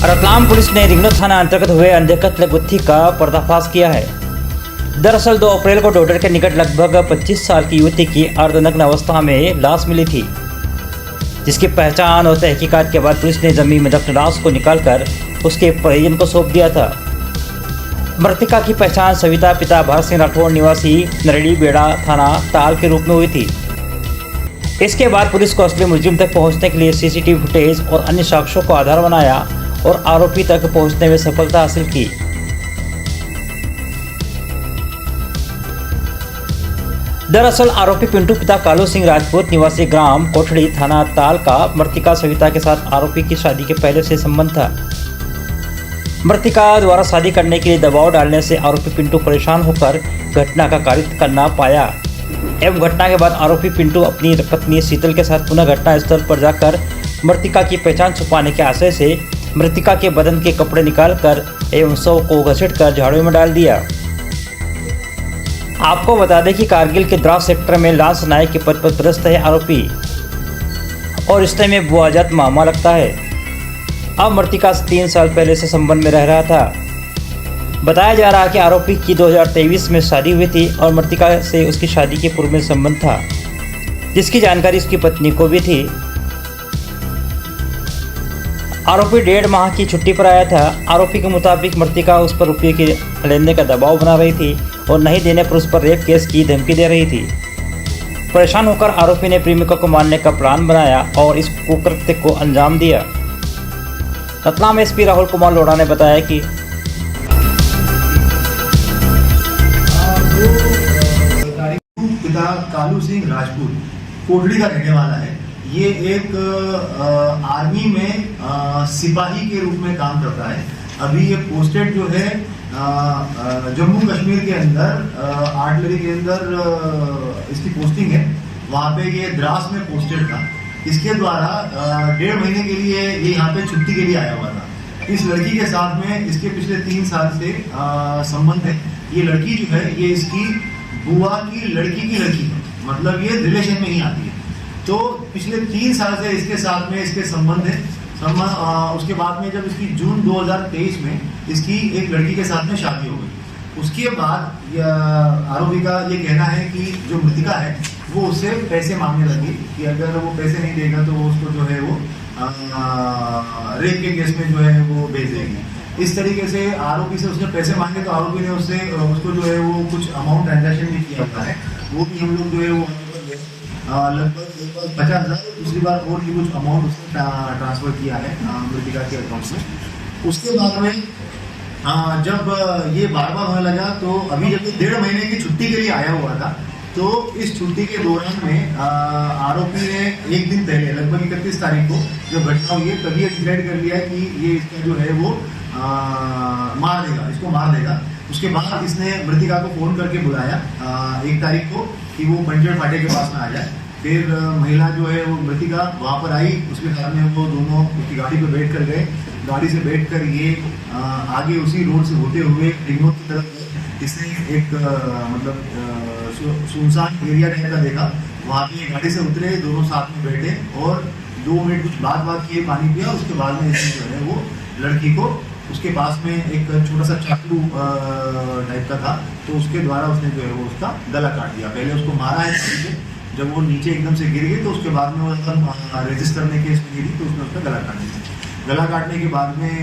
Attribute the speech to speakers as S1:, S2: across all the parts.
S1: Ratlam police ने रिंगनौर थाना अंतर्गत हुए अंधे कत्ल गुत्थी का पर्दाफाश किया है। दरअसल 2 अप्रैल को डोडर के निकट लगभग 25 साल की युवती की अर्धनग्न अवस्था में लाश मिली थी, जिसकी पहचान और तहकीकात के बाद पुलिस ने जमीन में दफन लाश को निकालकर उसके परिजन को सौंप दिया था। मृतका की पहचान सविता पिता भरत सिंह राठौड़ निवासी नरेड़ी बेड़ा थाना ताल के रूप में हुई थी। इसके बाद पुलिस को असली मुलजिम तक पहुंचने के लिए सीसीटीवी फुटेज और अन्य साक्ष्यों को आधार बनाया और आरोपी तक पहुंचने में सफलता हासिल की। दरअसल आरोपी पिंटू पिता कालू सिंह राजपूत निवासी ग्राम कोठड़ी थाना ताल का मृतका सविता के साथ आरोपी की शादी के पहले से संबंध था। मृतका द्वारा शादी करने के लिए दबाव डालने से आरोपी पिंटू परेशान होकर घटना का कारित करना पाया एवं घटना के बाद आरोपी पिंटू अपनी पत्नी शीतल के साथ पुनः घटना स्थल पर जाकर मृतका की पहचान छुपाने के आशय से मृतका के बदन के कपड़े निकालकर एवं शव को घसीटकर झाड़ू में डाल दिया। आपको बता दें कि कारगिल के द्रास सेक्टर में लांस नायक के पद पर पदस्थ है आरोपी और रिश्ते में बुआजात मामा लगता है। अब मृतका 3 साल पहले से संबंध में रह रहा था। बताया जा रहा है कि आरोपी की 2023 में शादी हुई थी और मृतका से उसकी शादी के पूर्व में संबंध था, जिसकी जानकारी उसकी पत्नी को भी थी। आरोपी 1.5 माह की छुट्टी पर आया था। आरोपी के मुताबिक मृतका उस पर रुपये के लेने का दबाव बना रही थी और नहीं देने पर उस पर रेप केस की धमकी दे रही थी। परेशान होकर आरोपी ने प्रेमिका को मारने का प्लान बनाया और इस कुकृत्य को अंजाम दिया। रतलाम एसपी राहुल कुमार लोढ़ा ने बताया कि
S2: पिता कालू सिंह राजपूत कोठड़ी का रहने वाला है। ये एक आर्मी में सिपाही के रूप में काम करता है। अभी ये पोस्टेड जो है जम्मू कश्मीर के अंदर आर्टिलरी के अंदर इसकी पोस्टिंग है। वहाँ पे ये द्रास में पोस्टेड था। इसके द्वारा 1.5 महीने के लिए ये यहाँ पे छुट्टी के लिए आया हुआ था। इस लड़की के साथ में इसके पिछले 3 साल से संबंध है। ये लड़की जो है ये इसकी बुआ की लड़की है, मतलब ये रिलेशन में ही आती है। तो पिछले 3 साल से इसके साथ में इसके संबंध है। उसके बाद में जब इसकी जून 2023 में इसकी एक लड़की के साथ में शादी हो गई। उसके बाद आरोपी का ये कहना है कि जो मृतका है वो उससे पैसे मांगने लगी कि अगर वो पैसे नहीं देगा तो वो उसको जो है वो रेप के केस में जो है वो भेज देगी। इस तरीके से आरोपी से उसने पैसे मांगे तो आरोपी ने उसको जो है वो कुछ अमाउंट ट्रांजेक्शन भी किया होता है। वो भी हम लोग जो है वो लगभग 50,000 दूसरी बार और भी कुछ अमाउंट उसने ट्रांसफर किया है मृतका के अकाउंट में। उसके बाद में जब ये बार होने लगा तो अभी जब 1.5 महीने की छुट्टी के लिए आया हुआ था तो इस छुट्टी के दौरान में आरोपी ने 1 दिन पहले लगभग 31 तारीख को जब घटना हुई है तभी ये डिसाइड कर लिया कि ये इसका जो है वो इसको मार देगा। उसके बाद इसने मृतका को फोन करके बुलाया 1 तारीख को कि वो बंजर फाटे के पास में आ जाए। फिर महिला जो है वो मृतका वहाँ पर आई। उसके साथ में वो दोनों उसकी गाड़ी पर बैठ कर गए। गाड़ी से बैठ कर ये आगे उसी रोड से होते हुए रिंगनौर की तरफ इसने एक मतलब सुनसान एरिया टाइप का देखा। वहाँ पे गाड़ी से उतरे, दोनों साथ में बैठे और 2 मिनट कुछ बात किए, पानी पिया। उसके बाद में इसने जो है वो लड़की को उसके पास में एक छोटा सा चाकू टाइप का था तो उसके द्वारा उसने जो है वो उसका गला काट दिया। पहले उसको मारा है, जब वो नीचे एकदम से गिर गई तो उसके बाद में वो रजिस्टर करने केस में गिरी तो उसने उसका गला काट दिया। गला काटने के बाद में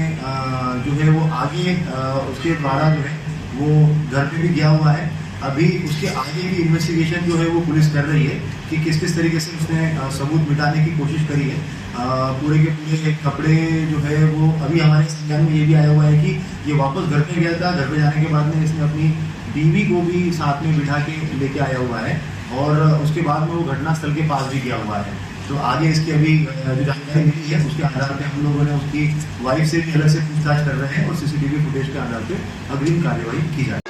S2: जो है वो आगे उसके द्वारा जो है वो घर पे भी गया हुआ है। अभी उसके आगे भी इन्वेस्टिगेशन जो है वो पुलिस कर रही है कि किस तरीके से उसने सबूत मिटाने की कोशिश करी है। पूरे के पूरे कपड़े जो है वो अभी हमारे संज्ञान में ये भी आया हुआ है कि ये वापस घर पे गया था। घर पे जाने के बाद में इसने अपनी बीवी को भी साथ में बिठा के लेके आया हुआ है और उसके बाद में वो घटनास्थल के पास भी गया हुआ है। तो आगे इसकी अभी जो जानकारी मिली है उसके आधार पर हम लोगों ने उसकी वाइफ से भी अलग से पूछताछ कर रहे हैं और सीसीटीवी फुटेज के आधार पर अग्रिम कार्यवाही की जाए।